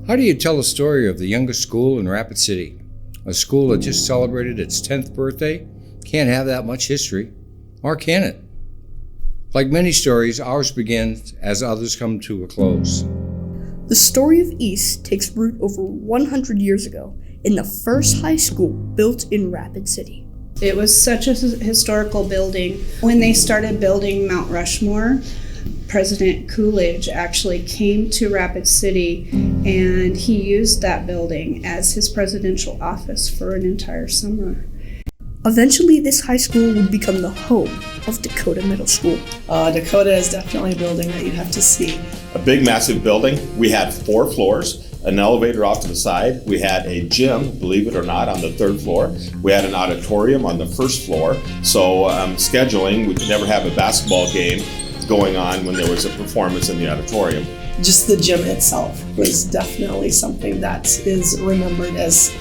How do you tell the story of the youngest school in Rapid City? A school that just celebrated its 10th birthday can't have that much history, or can it? Like many stories, ours begins as others come to a close. The story of East takes root over 100 years ago in the first high school built in Rapid City. It was such a historical building. When they started building Mount Rushmore, President Coolidge actually came to Rapid City and he used that building as his presidential office for an entire summer. Eventually, this high school would become the home of Dakota Middle School. Dakota is definitely a building that you have to see. A big, massive building. We had 4 floors, an elevator off to the side. We had a gym, believe it or not, on the 3rd floor. We had an auditorium on the 1st floor. So scheduling, we could never have a basketball game going on when there was a performance in the auditorium. Just the gym itself was definitely something that is remembered as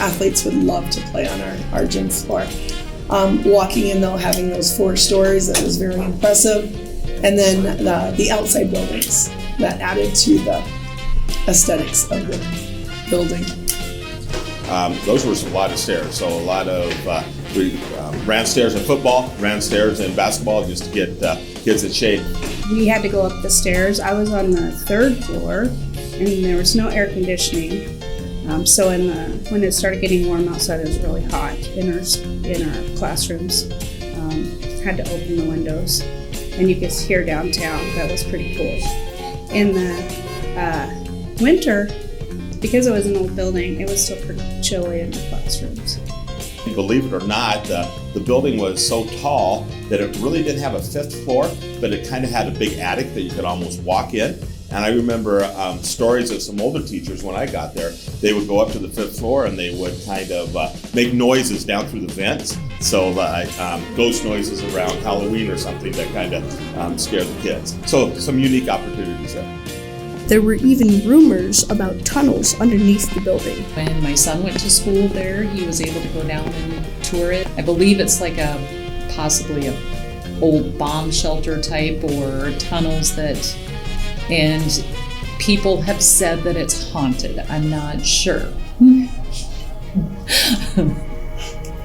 athletes would love to play on our gym floor. Walking in though, having those 4 stories, that was very impressive. And then the outside buildings that added to the aesthetics of the building. Those were a lot of stairs. So a lot of, we ran stairs in football, ran stairs in basketball just to get kids in shape. We had to go up the stairs. I was on the 3rd floor and there was no air conditioning. So when it started getting warm outside, it was really hot in our classrooms. Had to open the windows, and you could hear downtown. That was pretty cool. In the winter, because it was an old building, it was still pretty chilly in the classrooms. Believe it or not, the building was so tall that it really didn't have a 5th floor, but it kind of had a big attic that you could almost walk in. And I remember stories of some older teachers when I got there. They would go up to the 5th floor and they would kind of make noises down through the vents. So ghost noises around Halloween or something that kind of scare the kids. So some unique opportunities there. There were even rumors about tunnels underneath the building. When my son went to school there, he was able to go down and tour it. I believe it's like possibly a old bomb shelter type or tunnels and people have said that it's haunted. I'm not sure.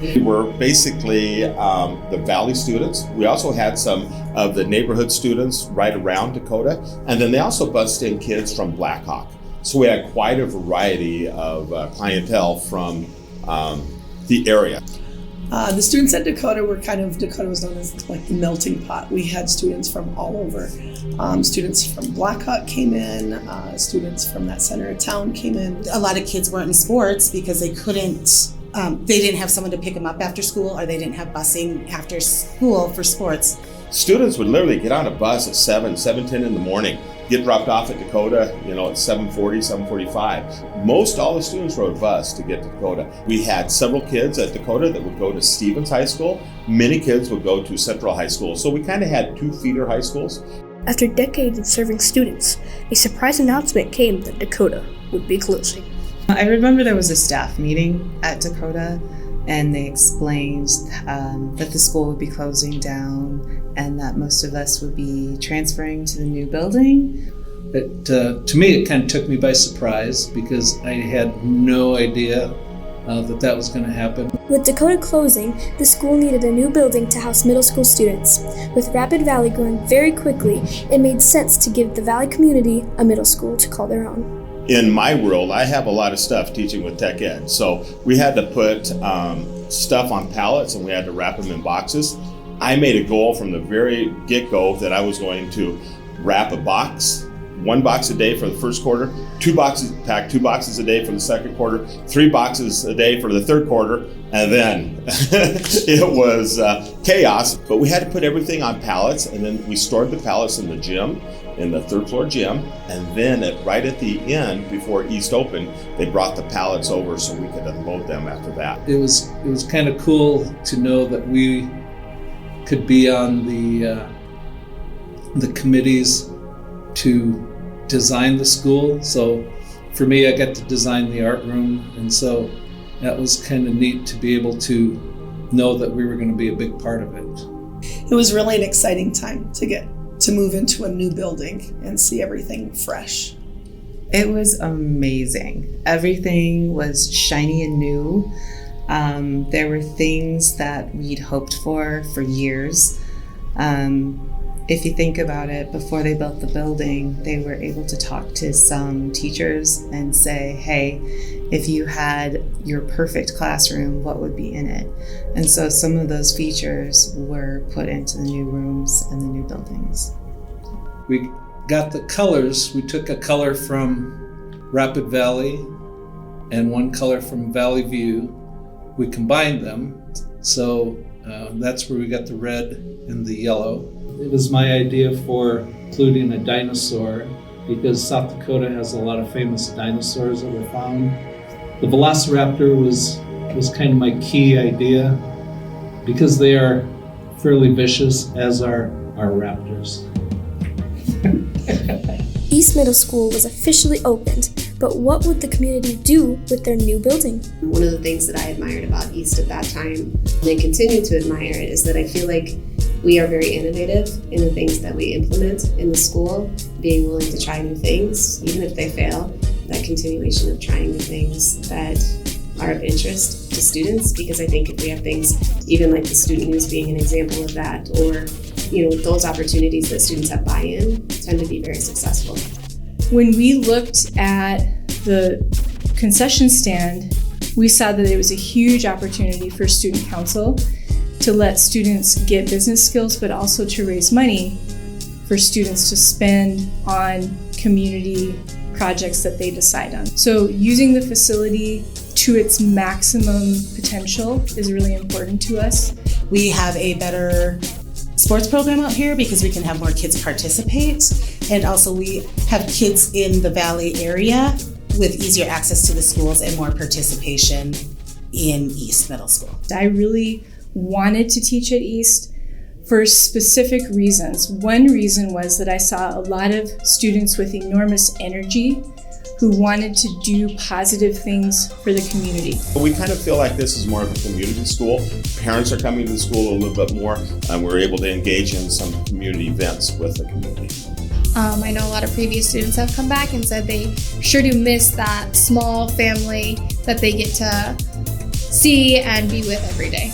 We were basically the Valley students. We also had some of the neighborhood students right around Dakota. And then they also bussed in kids from Blackhawk. So we had quite a variety of clientele from the area. The students at Dakota Dakota was known as like the melting pot. We had students from all over. Students from Blackhawk came in, students from that center of town came in. A lot of kids weren't in sports because they didn't have someone to pick them up after school, or they didn't have busing after school for sports. Students would literally get on a bus at 7:10 in the morning, get dropped off at Dakota, at 7:40, 7:45. Most all the students rode a bus to get to Dakota. We had several kids at Dakota that would go to Stevens High School. Many kids would go to Central High School. So we kind of had 2 feeder high schools. After decades of serving students, a surprise announcement came that Dakota would be closing. I remember there was a staff meeting at Dakota and they explained that the school would be closing down and that most of us would be transferring to the new building. To me, it kind of took me by surprise because I had no idea that was going to happen. With Dakota closing, the school needed a new building to house middle school students. With Rapid Valley growing very quickly, it made sense to give the Valley community a middle school to call their own. In my world, I have a lot of stuff teaching with tech ed. So we had to put stuff on pallets and we had to wrap them in boxes. I made a goal from the very get-go that I was going to wrap a box, 1 box a day for the first quarter, 2 boxes a day for the second quarter, 3 boxes a day for the third quarter, and then it was chaos. But we had to put everything on pallets, and then we stored the pallets in the gym, in the 3rd floor gym, and then right at the end, before East opened, they brought the pallets over so we could unload them after that. It was kind of cool to know that we could be on the committees to design the school. So for me, I got to design the art room, and so that was kind of neat to be able to know that we were going to be a big part of it. It was really an exciting time to move into a new building and see everything fresh. It was amazing. Everything was shiny and new. There were things that we'd hoped for years. If you think about it, before they built the building, they were able to talk to some teachers and say, hey, if you had your perfect classroom, what would be in it? And so some of those features were put into the new rooms and the new buildings. We got the colors. We took a color from Rapid Valley and one color from Valley View. We combined them, so that's where we got the red and the yellow. It was my idea for including a dinosaur because South Dakota has a lot of famous dinosaurs that were found. The Velociraptor was kind of my key idea because they are fairly vicious, as are our raptors. East Middle School was officially opened, but what would the community do with their new building? One of the things that I admired about East at that time, and I continue to admire, is that I feel like we are very innovative in the things that we implement in the school, being willing to try new things, even if they fail. That continuation of trying new things that are of interest to students, because I think if we have things, even like the student news being an example of that, or those opportunities that students have buy-in, tend to be very successful. When we looked at the concession stand, we saw that it was a huge opportunity for student council to let students get business skills, but also to raise money for students to spend on community projects that they decide on. So using the facility to its maximum potential is really important to us. We have a better sports program out here because we can have more kids participate. And also we have kids in the Valley area with easier access to the schools and more participation in East Middle School. I really wanted to teach at East for specific reasons. One reason was that I saw a lot of students with enormous energy who wanted to do positive things for the community. We kind of feel like this is more of a community school. Parents are coming to the school a little bit more, and we're able to engage in some community events with the community. I know a lot of previous students have come back and said they sure do miss that small family that they get to see and be with every day.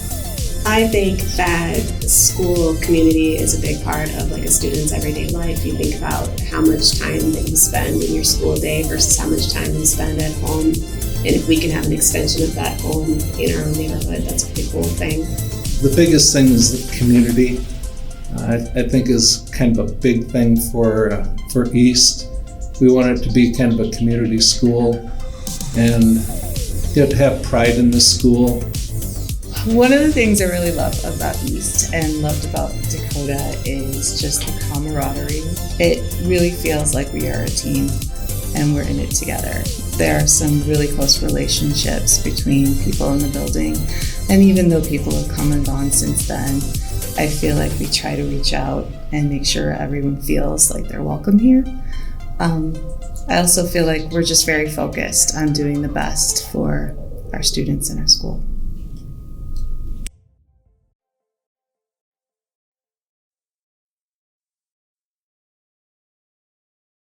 I think that school community is a big part of a student's everyday life. You think about how much time that you spend in your school day versus how much time you spend at home. And if we can have an extension of that home in our own neighborhood, that's a pretty cool thing. The biggest thing is the community. I think is kind of a big thing for East. We want it to be kind of a community school and to have pride in the school. One of the things I really love about East and loved about Dakota is just the camaraderie. It really feels like we are a team and we're in it together. There are some really close relationships between people in the building, and even though people have come and gone since then, I feel like we try to reach out and make sure everyone feels like they're welcome here. I also feel like we're just very focused on doing the best for our students in our school.